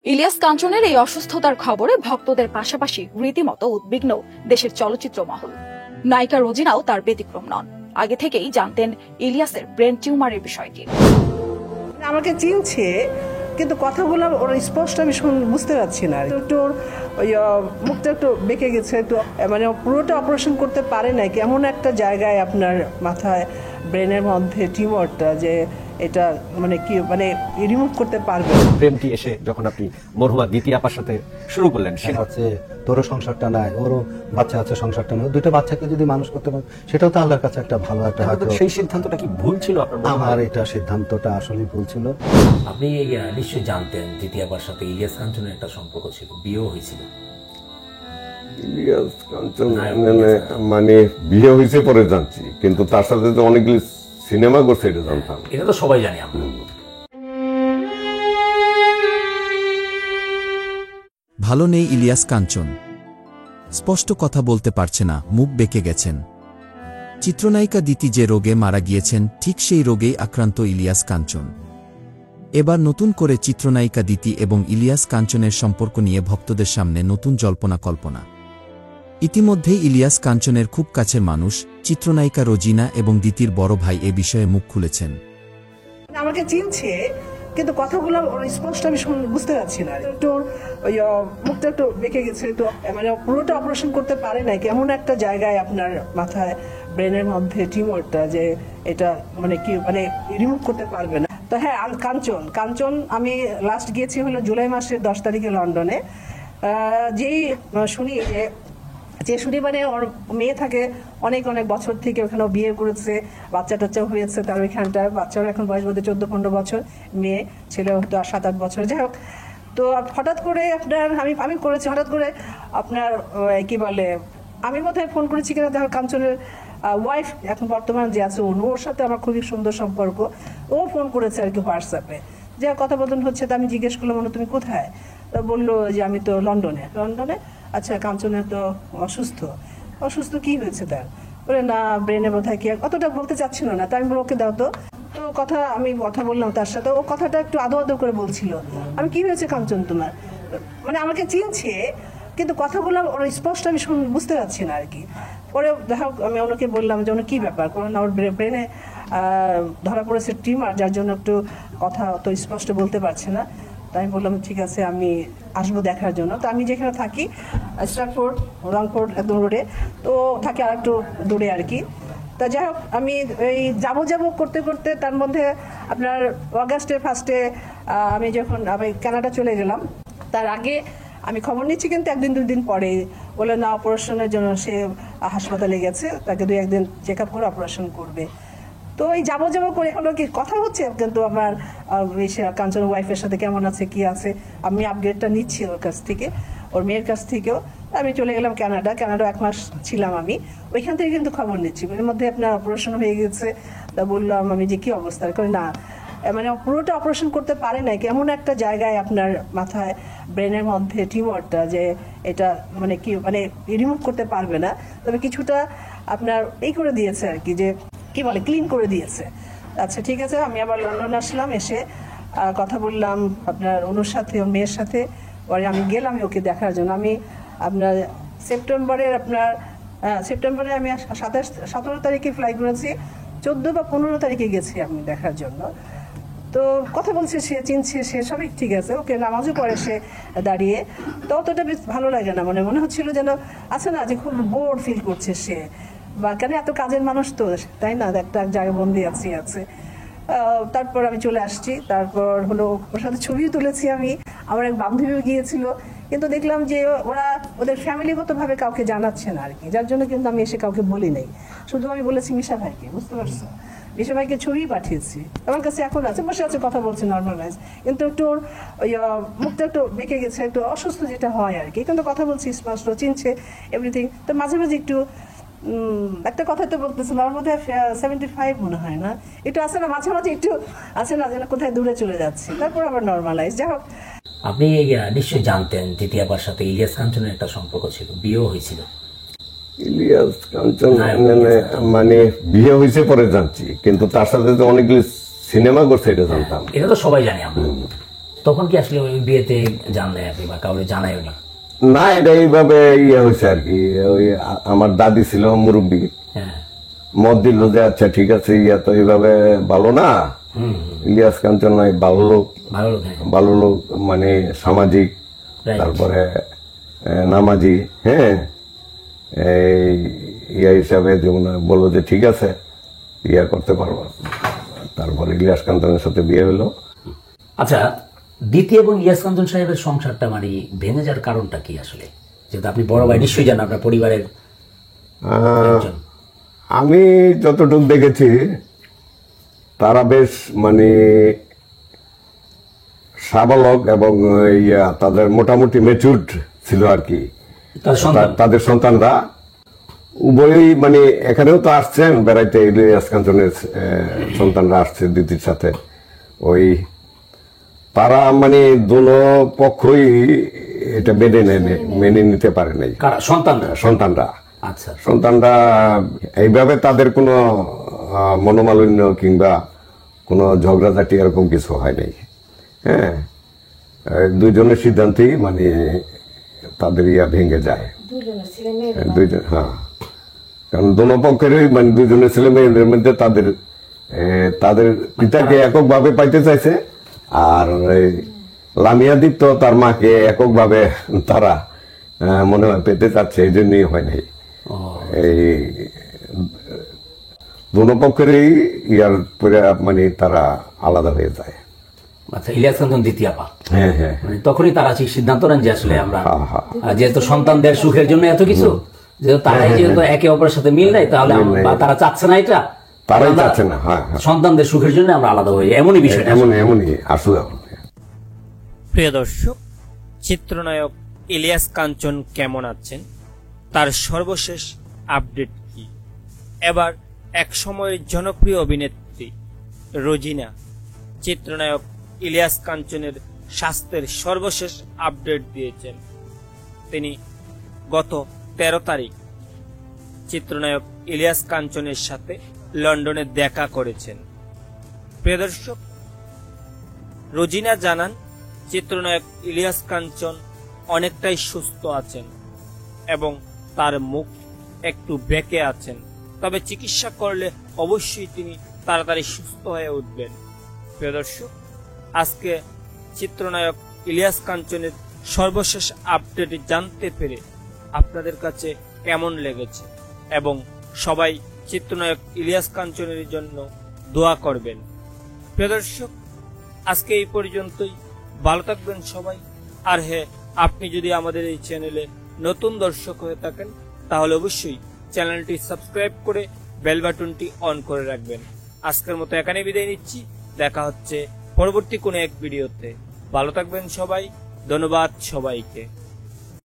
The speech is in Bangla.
ইলিয়াস কাঞ্চনের এই অসুস্থতার খবরে ভক্তদের পাশাপাশি রীতিমতো উদ্বিগ্ন দেশের চলচ্চিত্র মহল। নায়িকা রোজিনাও তার ব্যতিক্রম নন। আগে থেকেই জানতেন ইলিয়াসের ব্রেন টিউমারের বিষয়টি। আমাকে চিনছে, কিন্তু কথাগুলো ওর স্পষ্ট আমি বুঝতে পারছি না। একটু মুখটা একটু বেঁকে গেছে, একটু মানে পুরোটা অপারেশন করতে পারে না। কেমন একটা জায়গায় আপনার মাথায় ব্রেনের মধ্যে টিউমারটা, যে এটা মানে কি মানে রিমুভ করতে পারবে। প্রেমটি এসে যখন আপনি মরহুমা দ্বিতীয় আপার সাথে শুরু করলেন, সে হচ্ছে তোরও সংসারটা নাই, ওরও বাচ্চা আছে, সংসারটা নাই, দুটো বাচ্চাকে যদি মানুষ করতে পারে সেটাও তো আল্লাহর কাছে একটা ভালো একটা। সেই সিদ্ধান্তটা কি ভুল ছিল আপনার? আমার এটা সিদ্ধান্তটা আসলে ভুল ছিল। আপনি নিশ্চয়ই জানতেন দ্বিতীয় আপার সাথে ইলিয়াস কাঞ্চনের একটা সম্পর্ক ছিল, বিয়েও হয়েছিল। ইলিয়াস কাঞ্চন মানে বিয়ে হয়েছে পরে জানছি, কিন্তু তার সাথে তো অনেকগুলি সিনেমা করছে এটা জানতাম। এটা তো সবাই জানি আমরা। ভালো নেই ইলিয়াস কাঞ্চন, স্পষ্ট কথা বলতে পারছে না, মুখ বেঁকে গেছেন। চিত্রনায়িকা দিতি যে রোগে মারা গিয়েছেন, ঠিক সেই রোগেই আক্রান্ত ইলিয়াস কাঞ্চন। এবার নতুন করে চিত্রনায়িকা দিতি এবং ইলিয়াস কাঞ্চনের সম্পর্ক নিয়ে ভক্তদের সামনে নতুন জল্পনা কল্পনা। ইতিমধ্যেই ইলিয়াস কাঞ্চনের খুব কাছের মানুষ চিত্রনায়িকা রোজিনা এবং দিতির বড় ভাই এ বিষয়ে মুখ খুলেছেন। আমাকে চিনছে, কিন্তু কথাগুলো ওর স্পষ্ট আমি বুঝতে পারছি না। একটু মুখটা একটু বেঁকে গেছে, একটু মানে পুরোটা অপারেশন করতে পারে না। কেমন একটা জায়গায় আপনার মাথায় ব্রেনের মধ্যে টিউমারটা, যে এটা মানে কি মানে রিমুভ করতে পারবে না। তো হ্যাঁ, কাঞ্চন আমি লাস্ট গিয়েছি হলো জুলাই মাসের 10 তারিখে লন্ডনে। যেই শুনি যে শুনি মানে ওর মেয়ে থাকে অনেক বছর থেকে, ওখানে বিয়ে করেছে, বাচ্চা টাচ্চাও হয়েছে তার ওইখানটায়। বাচ্চার এখন বয়স বোধহয় 14-15 বছর, মেয়ে ছেলে হয়তো 7-8 বছর, যাই হোক। তো হঠাৎ করে আপনার আমি করেছি, হঠাৎ করে আপনার কি বলে, আমি বোধহয় ফোন করেছি কিনা, দেখো কাঞ্চনের ওয়াইফ এখন বর্তমান যে আছে ওর সাথে আমার খুবই সুন্দর সম্পর্ক। ও ফোন করেছে আর কি হোয়াটসঅ্যাপে, যে কথা বদল হচ্ছে। তো আমি জিজ্ঞেস করলাম, তুমি কোথায়? বললো যে আমি তো লন্ডনে। আচ্ছা, কাঞ্চনের তো অসুস্থ কি হয়েছে তার? বলে না, ব্রেনে বোধহয় কি, অতটা বলতে চাচ্ছিল না। তাই আমি বলি ওকে দাও তো। তো আমি কথা বললাম তার সাথে, ও কথাটা একটু আদো করে বলছিল। আমি কি হয়েছে কাঞ্চন তোমার? মানে আমাকে চিনছে, কিন্তু কথাগুলো ওর স্পষ্ট আমি বুঝতে পারছি না আর কি। পরে দেখো আমি ওনাকে বললাম যে ওনার কি ব্যাপার, কারণ ওর ব্রেনে ধরা পড়েছে টিউমার, যার জন্য একটু কথা অত স্পষ্ট বলতে পারছে না। তাই আমি বললাম ঠিক আছে, আমি আসবো দেখার জন্য। তো আমি যেখানে থাকি স্ট্রাটফোর্ড, রংপুর একদম রোডে, তো থাকি আর একটু দূরে আর কি। তা যাই হোক, আমি এই যাবো করতে করতে তার মধ্যে আপনার অগাস্টের ফার্স্টে আমি কানাডা চলে গেলাম। তার আগে আমি খবর নিচ্ছি, কিন্তু 1-2 দিন পরে বলে না, অপারেশনের জন্য সে হাসপাতালে গেছে, তাকে 2-1 দিন চেক আপ করে অপারেশন করবে। তো এই যাবো করে হলো কি কথা হচ্ছে, কিন্তু আমার কাঞ্চন ওয়াইফের সাথে কেমন আছে কি আছে আমি আপডেটটা নিচ্ছি ওর কাছ থেকে, ওর মেয়ের কাছ থেকেও। আমি চলে গেলাম কানাডা 1 মাস ছিলাম আমি ওইখান থেকে, কিন্তু খবর নিচ্ছি। এর মধ্যে আপনার অপারেশন হয়ে গেছে। তা বললাম আমি যে কি অবস্থা, করে না মানে পুরোটা অপারেশন করতে পারে না। কেমন একটা জায়গায় আপনার মাথায় ব্রেনের মধ্যে টিউমারটা, যে এটা মানে কি মানে রিমুভ করতে পারবে না, তবে কিছুটা আপনার এই করে দিয়েছে আর কি, যে কি বলে ক্লিন করে দিয়েছে। আচ্ছা ঠিক আছে, আমি আবার লন্ডন আসলাম, এসে কথা বললাম আপনার অনুর সাথে, ওর মেয়ের সাথে। পরে আমি গেলাম ওকে দেখার জন্য। আমি আপনার সেপ্টেম্বরে আমি 17 তারিখে ফ্লাই করেছি, 14 বা 15 তারিখে গেছি আমি দেখার জন্য। তো কথা বলছে, সে চিনছে, সে সবই ঠিক আছে, ওকে নামাজও পড়ে সে দাঁড়িয়ে। তো অতটা বেশ ভালো লাগে না, মনে হচ্ছিল যেন আছে না, যে খুব বোর ফিল করছে সে, বা কেন এত কাজের মানুষ তো, তাই না, একটা জায়গায় বন্দি আছে। তারপর আমি চলে আসছি। তারপর হলো ওর সাথে ছবিও তুলেছি আমি, আমার এক বান্ধবীও গিয়েছিল, কিন্তু দেখলাম যে ওদের ফ্যামিলিগতভাবে কাউকে জানাচ্ছে না আর কি, যার জন্য কিন্তু আমি এসে কাউকে বলি নাই। শুধু আমি বলেছি মিশা ভাইকে, বুঝতে পারছো, মিশা ভাইকে ছবি পাঠিয়েছি, আমার কাছে এখন আছে, বসে আছে, কথা বলছে নর্মালাইজ, কিন্তু একটু ওই মুখটা একটু বেঁকে গেছে, একটু অসুস্থ যেটা হয় আর কি, কিন্তু কথা বলছি স্পষ্ট, চিনছে এভরিথিং। তো মাঝে একটু একটা কথা তো বলতেছিল, আমার মধ্যে 75 মনে হয় না, একটু আছে না মাঝে একটু আছে না, যেন কোথায় দূরে চলে যাচ্ছে, তারপর আবার নর্মালাইজ। যাই হোক, আপনি নিশ্চয়ই জানতেন দ্বিতীয় আপার সাথে ইলিয়াস কাঞ্চনের একটা সম্পর্ক ছিল, বিয়েও হয়েছিল। ইলিয়াস কাঞ্চন মানে বিয়ে হয়েছে পরে জানছি, কিন্তু তার সাথে তো অনেকগুলি সিনেমা করছে এটা জানতাম। এটা তো সবাই জানি আমরা। তখন কি আসলে ওই বিয়েতে জানলেন আপনি বা কাউকে জানাইও না? না, এটা এইভাবে ইয়ে হয়েছে আর কি। ওই আমার দাদি ছিল মুরব্বী, হ্যাঁ। মত দিল যে আচ্ছা ঠিক আছে, ইয়া তো এইভাবে ভালো না, ইলিয়াস কাঞ্চন নয়, ভালো লোক, ভালো লোক, হ্যাঁ। ভালো লোক মানে সামাজিক, Right. তারপরে নামাজি, হ্যাঁ, এই ইয়া হিসাবে যেমন বললো যে ঠিক আছে ইয়া করতে পারবো। তারপরে ইলিয়াস কাঞ্চনের সাথে বিয়ে হলো। আচ্ছা, দ্বিতীয় এবং ইলিয়াস কাঞ্চন সাহেবের সংসারটা মানে ভেঙে যাওয়ার কারণটা কি আসলে? যেহেতু আপনি বড় ভাই, নিশ্চয়ই জানেন আপনার পরিবারের একজন। আমি যতটুকু দেখেছি তারা বেশ মানে সাবালক এবং ইয়া তাদের মোটামুটি ম্যাচুরড ছিল আর কি। তার সন্তান, তাদের সন্তানরা উভয়ই মানে এখানেও তো আসছেন বেড়াইতে, ইলিয়াস কাঞ্চনের সন্তানরা আসছে দিদির সাথে। ওই তারা মানে দোনো পক্ষই এটা মেনে নিতে পারে নাই কারা? সন্তানরা? সন্তানরা। আচ্ছা, সন্তানরা এইভাবে তাদের কোনো মনোমালিন্য কিংবা কোনো ঝগড়াঝাটি এরকম কিছু হয় নাই। হ্যাঁ, দুইজনের সিদ্ধান্তেই মানে তাদের ইয়া ভেঙে যায়। দুইজন, হ্যাঁ, কারণ দোনো পক্ষেরই মানে দুইজনের ছেলে মেয়েদের মধ্যে তাদের পিতাকে এককভাবে পাইতে চাইছে, আর লামিয়া দীপ্ত তার মাকে এককভাবে তারা মনে হয় পেতে চাচ্ছে, এই জন্যই হয় নাই। এই দোনো পক্ষেরই ইয়ার পরে মানে তারা আলাদা হয়ে যায়। আচ্ছা, ইলিয়াস কাঞ্চন দ্বিতীয় আপা, হ্যাঁ হ্যাঁ, মানে তখনই তারা ঠিক সিদ্ধান্ত নেন যে আসলে আমরা হ্যাঁ। যেহেতু সন্তানদের সুখের জন্য এত কিছু, যেহেতু তারাই যেহেতু একে অপরের সাথে মিল নাই, তাহলে বা তারা চাচ্ছে না এটা, তারাই আমরা চাচ্ছে না। হ্যাঁ হ্যাঁ, সন্তানদের সুখের জন্য আমরা আলাদা হয়ে যাই, এমনই বিষয়টা। এমনই আসলে। প্রিয় দর্শক, চিত্রনায়ক ইলিয়াস কাঞ্চন কেমন আছেন, তার সর্বশেষ আপডেট কি? এবার এক সময়ের জনপ্রিয় অভিনেত্রী রোজিনা চিত্রনায়ক ইলিয়াস কাঞ্চনের স্বাস্থ্যের সর্বশেষ আপডেট দিয়েছেন। তিনি গত 13 তারিখ চিত্রনায়ক ইলিয়াস কাঞ্চনের সাথে লন্ডনে দেখা করেছেন। প্রিয় দর্শক, রোজিনা জানান চিত্রনায়ক ইলিয়াস কাঞ্চন অনেকটাই সুস্থ আছেন এবং তার মুখ একটু বেঁকে আছেন, তবে চিকিৎসা করলে অবশ্যই তিনি তাড়াতাড়ি সুস্থ হয়ে উঠবেন। প্রিয় দর্শক, আজকে চিত্রনায়ক ইলিয়াস কাঞ্চনের সর্বশেষ আপডেট জানতে পেরে আপনাদের কাছে কেমন লেগেছে, এবং সবাই চিত্রনায়ক ইলিয়াস কাঞ্চনের জন্য দোয়া করবেন। প্রিয় দর্শক, আজকে এই পর্যন্তই। ভালো থাকবেন সবাই। আর হ্যাঁ, আপনি যদি আমাদের এই চ্যানেলে নতুন দর্শক হয়ে থাকেন তাহলে অবশ্যই চ্যানেলটি সাবস্ক্রাইব করে বেল বাটনটি অন করে রাখবেন। আজকের মতো এখানে বিদায় নিচ্ছি, দেখা হচ্ছে পরবর্তী কোনো এক ভিডিওতে। ভালো থাকবেন সবাই, ধন্যবাদ সবাইকে।